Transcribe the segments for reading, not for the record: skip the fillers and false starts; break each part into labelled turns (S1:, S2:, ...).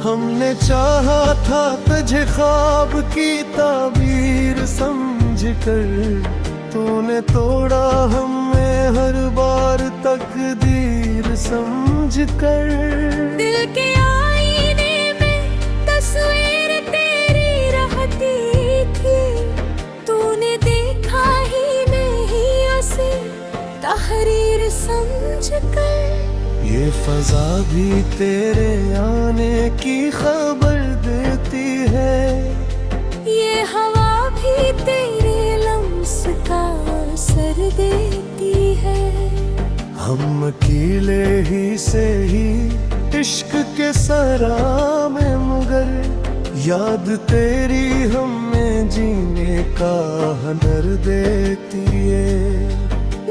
S1: हमने चाहा था तुझे ख्वाब की ताबीर समझ कर, तूने तोड़ा हमें हर बार तकदीर समझ कर।
S2: दिल के आईने में तस्वीर तेरी रहती थी, तूने देखा ही नहीं उसे तहरीर समझ कर।
S1: ये फजा भी तेरे आने की खबर देती है,
S2: ये हवा भी तेरे लम्स का असर देती है।
S1: हम अकेले ही से ही इश्क के सरा में, मगर याद तेरी हमें जीने का हुनर देती है।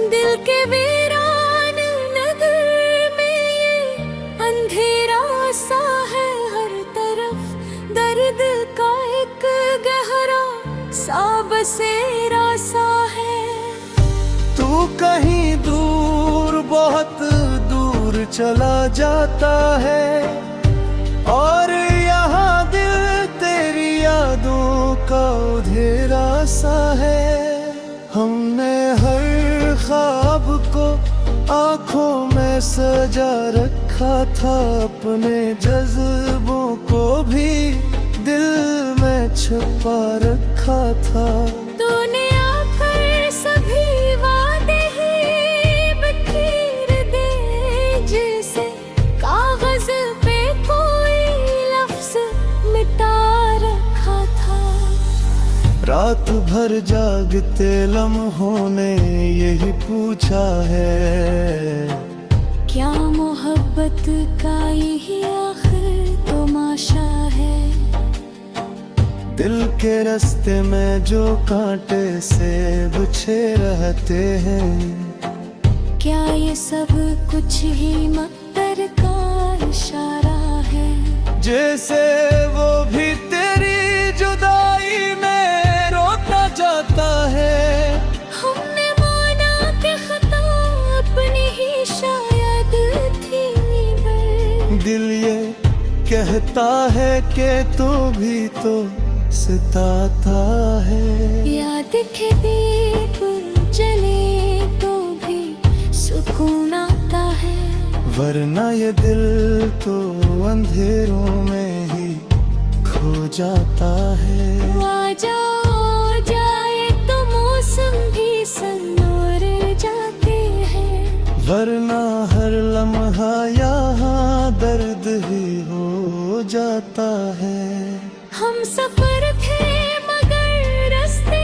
S2: दिल के वीरान नगर में ये अंधेरा सा है, हर तरफ दर्द का एक गहरा सा बसेरा सा है।
S1: तू कहीं दूर बहुत दूर चला जाता है, और यहाँ दिल तेरी यादों का उधेरा सा है। हमने हर ख्वाब को आँखों में सजा रखा था, अपने जज्बों को भी दिल में छुपा रखा था।
S2: तूने आकर सभी वादे ही बिखेर दे, जैसे कागज पे कोई लफ्ज मिटा रखा था।
S1: रात भर जागते लम्हों ने यही पूछा है,
S2: क्या मोहब्बत का यही आखिर तमाशा है।
S1: दिल के रास्ते में जो कांटे से बिछे रहते हैं,
S2: क्या ये सब कुछ ही मकदर का इशारा है।
S1: जैसे वो भी तेरी जुदाई में रोता जाता है।
S2: हमने माना कि खता अपनी ही शायद थी, पर
S1: दिल ये कहता है कि तू भी तो सताता है।
S2: याद के दीप जले तो भी सुकून आता है,
S1: वरना ये दिल तो अंधेरों में ही खो जाता है।
S2: आ जाओ जाए तो मौसम भी संवर जाते हैं,
S1: वरना हर लम्हा यहाँ दर्द ही हो जाता है।
S2: हम सफर थे मगर रास्ते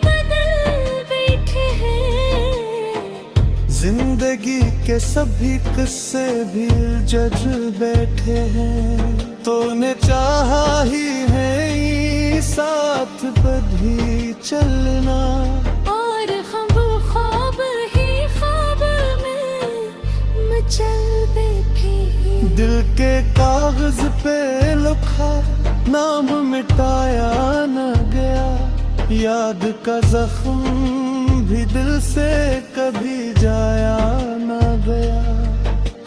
S2: बदल बैठे हैं,
S1: जिंदगी के सभी किस्से भी जज बैठे हैं। तूने चाहा ही है ये साथ बधी चलना,
S2: और हम ख्वाब ही ख्वाब में मचल बैठे हैं।
S1: दिल के कागज पे लिखा नाम मिटाया न गया, याद का जख्म भी दिल से कभी जाया न गया।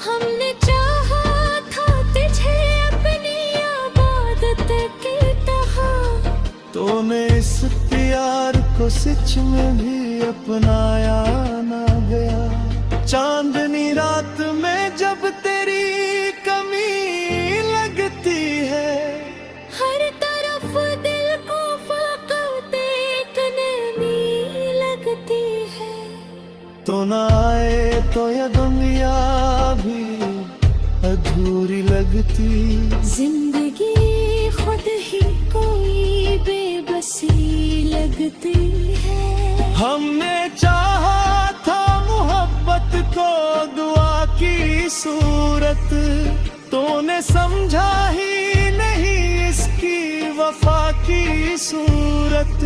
S2: हमने चाहा था तुझे अपनी आबादत की तरह,
S1: तूने इस प्यार को सच में भी अपनाया न गया। चांदनी रात में जब तेरी कमी लगती है,
S2: हर तरफ दिल को फकत एक नमी लगती है।
S1: तो न आए तो यह दुनिया भी अधूरी लगती।
S2: जिंदगी खुद ही कोई बेबसी लगती है।
S1: हमने चाहा था मोहब्बत को दुआ की सूरत, तूने समझा ही नहीं इसकी वफा की सूरत।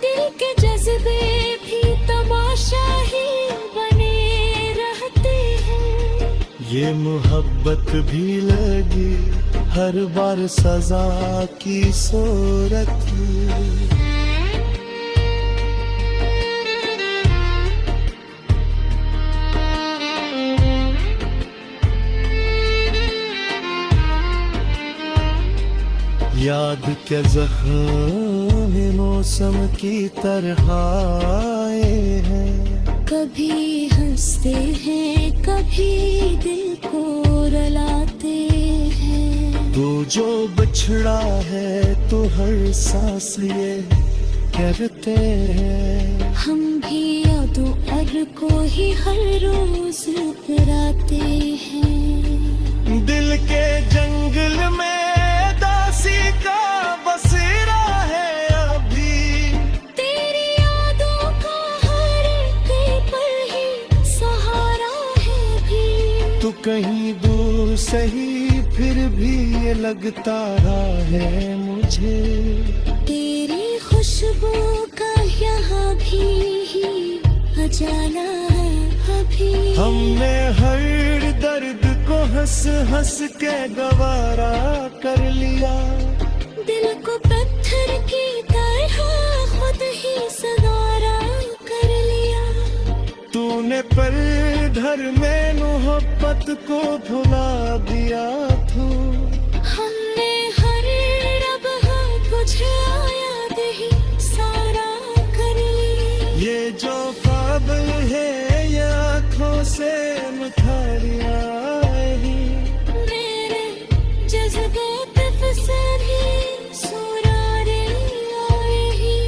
S2: दिल के जज्बे भी तमाशा ही बने रहते हैं,
S1: ये मोहब्बत भी लगी हर बार सजा की सूरत। याद के जख्म मौसम की तरह आए हैं।
S2: कभी हंसते हैं कभी दिल को रुलाते हैं।
S1: तू जो बिछड़ा है तो हर सांस ये कहते हैं।
S2: हम भी यादों और को ही हर रोज कराते हैं।
S1: दिल के जंगल में दासी का बसेरा है अभी।
S2: तेरी यादों का हर एक पल ही सहारा है भी।
S1: तू कहीं दूर सही फिर भी ये लगता रहा है मुझे।
S2: तेरी खुशबू का यहाँ भी अजाना है अभी।
S1: हमने हर दर्द को हंस हंस के गवारा कर लिया।
S2: दिल को पत्थर की तरह खुद ही सगारा कर लिया।
S1: तूने पल भर में मोहब्बत को भुला दिया तू।
S2: हमने हर रब कुछ याद ही सारा कर लिया।
S1: ये जो ख्वाब है ये आँखों से मुखारियाँ ही।
S2: मेरे जज्बे पे फिसल ही सुरारे आए ही।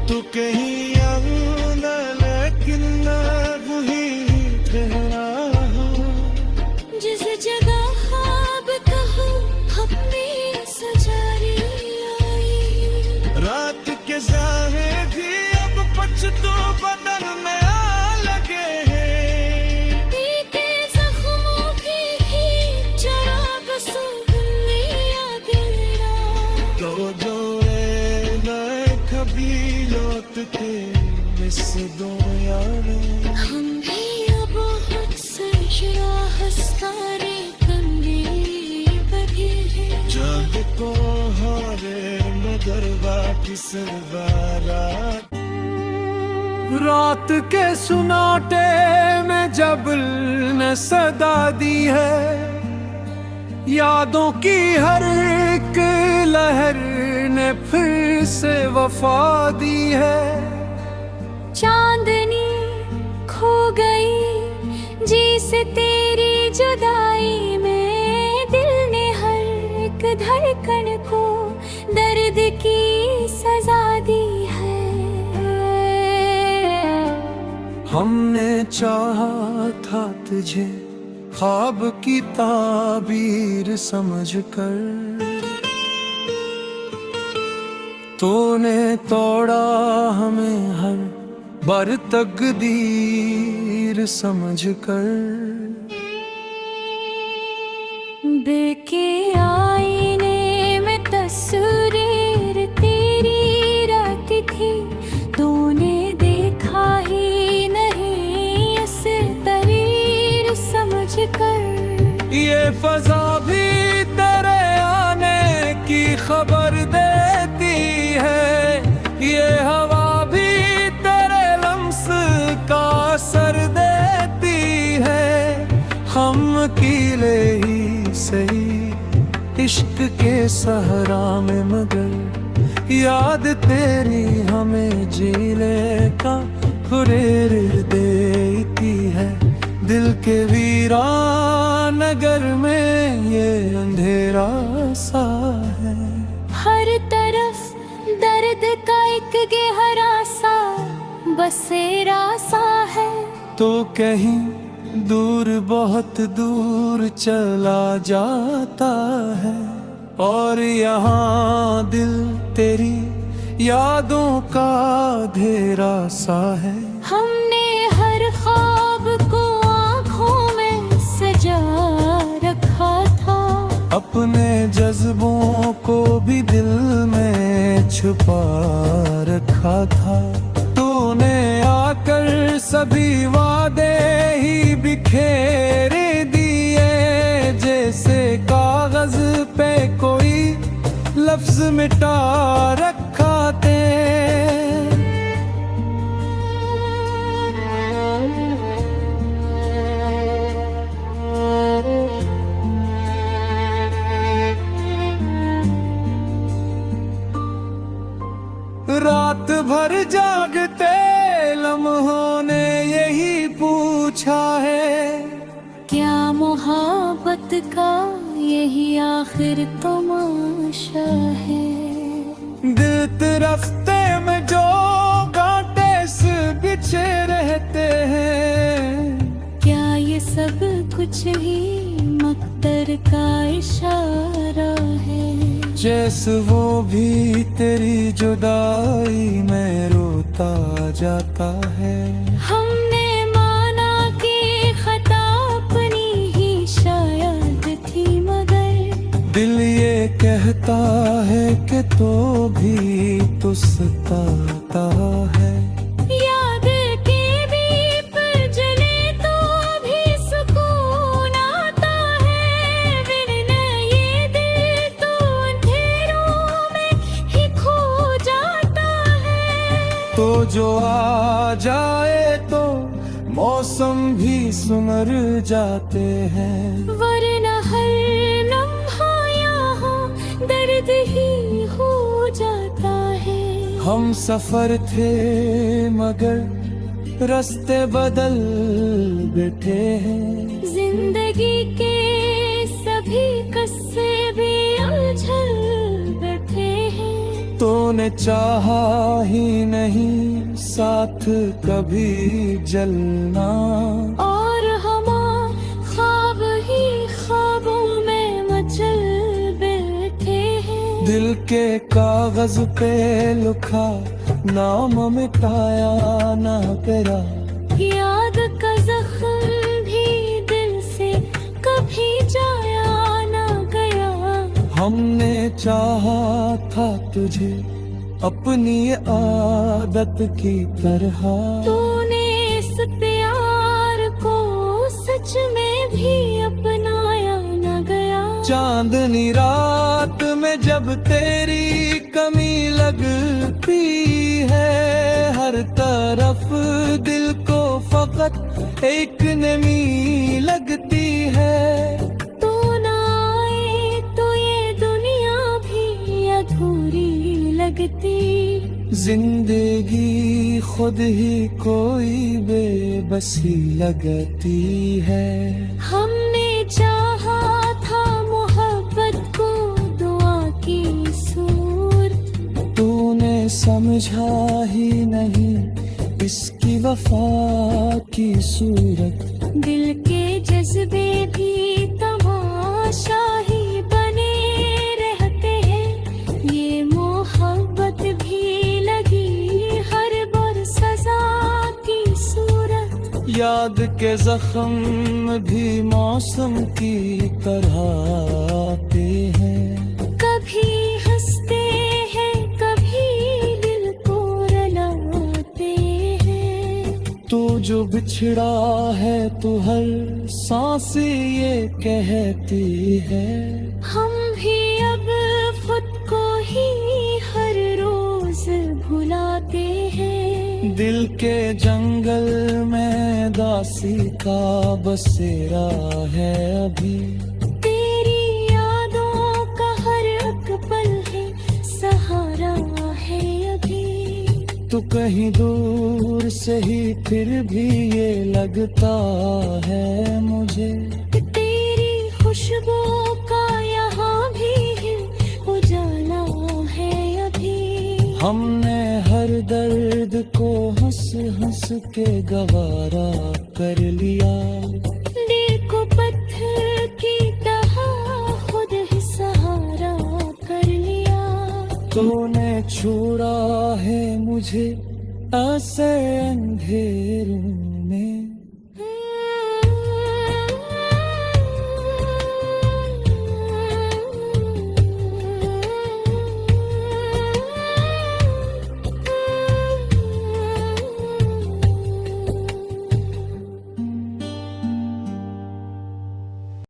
S1: तू कहीं आऊंगा लेकिन ना वही ठहरा हूँ।
S2: जिस जगह ख्वाब कहूँ अपनी सजारी आई।
S1: रात के ज़ाहे भी अब पछतो बदन में आ लगे हैं।
S2: के जख्मों की ही चराग सुगंधी यादें।
S1: तो जो मैं कभी लौट के मिस दो यादें।
S2: हम भी अब बहुत सजरा हंसारे कंगे बगे हैं।
S1: जग को हारे मगर बाकी सरवारा। रात के सुनाटे में जब ने सदा दी है। यादों की हर एक लहर ने फिर से वफा दी है।
S2: चांदनी खो गई जी से तेरी जुदाई में। दिल ने हर एक धड़कन को दर्द की सजा दी है।
S1: हमने चाहा था तुझे ख्वाब की ताबीर समझकर। तूने तोड़ा हमें हर बार तकदीर समझकर।
S2: देखे आईने में तस्वीर तेरी रात थी। तूने देखा ही नहीं इस तरीर समझ कर।
S1: ये फजा भी तेरे आने की खबर देती है। ये हवा भी तेरे लम्स का असर देती है। हम अकेले ही सही इश्क के सहरा में मगर याद तेरी हमें जीने का हुर्र देती है। दिल के वीरान नगर में ये अंधेरा सा है।
S2: हर तरफ दर्द का एक गहरा सा बसेरा सा है।
S1: तो कहीं दूर बहुत दूर चला जाता है। और यहाँ दिल तेरी यादों का अंधेरा सा है।
S2: हमने हर ख्वाब को आँखों में सजा रखा था।
S1: अपने जज्बों को भी दिल में छुपा रखा था। तूने आकर सभी वादे ही बिखेर दिए। जैसे कागज पे कोई लफ्ज मिटा रखा थे। जागते लम्हों ने यही पूछा है,
S2: क्या मोहब्बत का यही आखिर तमाशा है।
S1: दिल रास्ते में जो कांटे से बिछे रहते हैं,
S2: क्या ये सब कुछ ही मकदर का इशारा है।
S1: जैसे वो भी तेरी जुदाई में रोता जाता है।
S2: हमने माना कि खता अपनी ही शायद थी, मगर
S1: दिल ये कहता है कि तो भी तो सताता है।
S2: याद के दीप जले तो भी सुकून आता है, वरना ये दिल तो अंधेरों में ही खो जाता है।
S1: तो जो आ जाए तो मौसम भी सुमर जाते हैं,
S2: वरना हर लम्हा यहाँ दर्द ही हो जाता है।
S1: हम सफर थे मगर रास्ते बदल बैठे हैं।
S2: जिंदगी के सभी कस्से भी उलझल बैठे हैं।
S1: तूने चाहा ही नहीं साथ कभी जलना,
S2: और हमार ख्वाब ही ख्वाबों में मचल बैठे हैं।
S1: दिल के कागज पे लिखा नाम मिटाया ना तेरा।
S2: याद का जख्म भी दिल से कभी जाया ना गया।
S1: हमने चाहा था तुझे अपनी आदत की तरह,
S2: तूने इस प्यार को सच में भी अपनाया न गया।
S1: चांदनी रात में जब तेरी कमी लगती है, हर तरफ दिल को फकत एक नमी लगती है।
S2: तू ना आए तो ये दुनिया भी अधूरी लगती।
S1: जिंदगी खुद ही कोई बेबसी लगती है।
S2: हमने चाहा था मोहब्बत को दुआ की सूरत,
S1: तूने समझा ही नहीं इसकी वफा की सूरत।
S2: दिल के जज्बे भी तमाशा ही बने रहते हैं। ये मोहब्बत भी लगी हर बार सजा की सूरत।
S1: याद के जख्म भी मौसम की तरह आते हैं।
S2: कभी हंसते हैं कभी दिल को रुलाते हैं।
S1: तू जो बिछड़ा है तू हर सांस ये कहती है।
S2: हम भी अब खुद को ही हर रोज भुलाते हैं।
S1: दिल के जंगल में दासी का बसेरा है अभी।
S2: तेरी यादों का हर एक पल है सहारा है अभी।
S1: तू कहीं दूर से ही फिर भी ये लगता है मुझे।
S2: तेरी खुशबू का यहाँ भी है उजाला है अभी।
S1: हमने हर दर्द को हंस हंस के गवारा कर लिया।
S2: दिल को पत्थर की तरह खुद ही सहारा कर लिया।
S1: तूने छोड़ा है मुझे ऐसे अंधेरों में।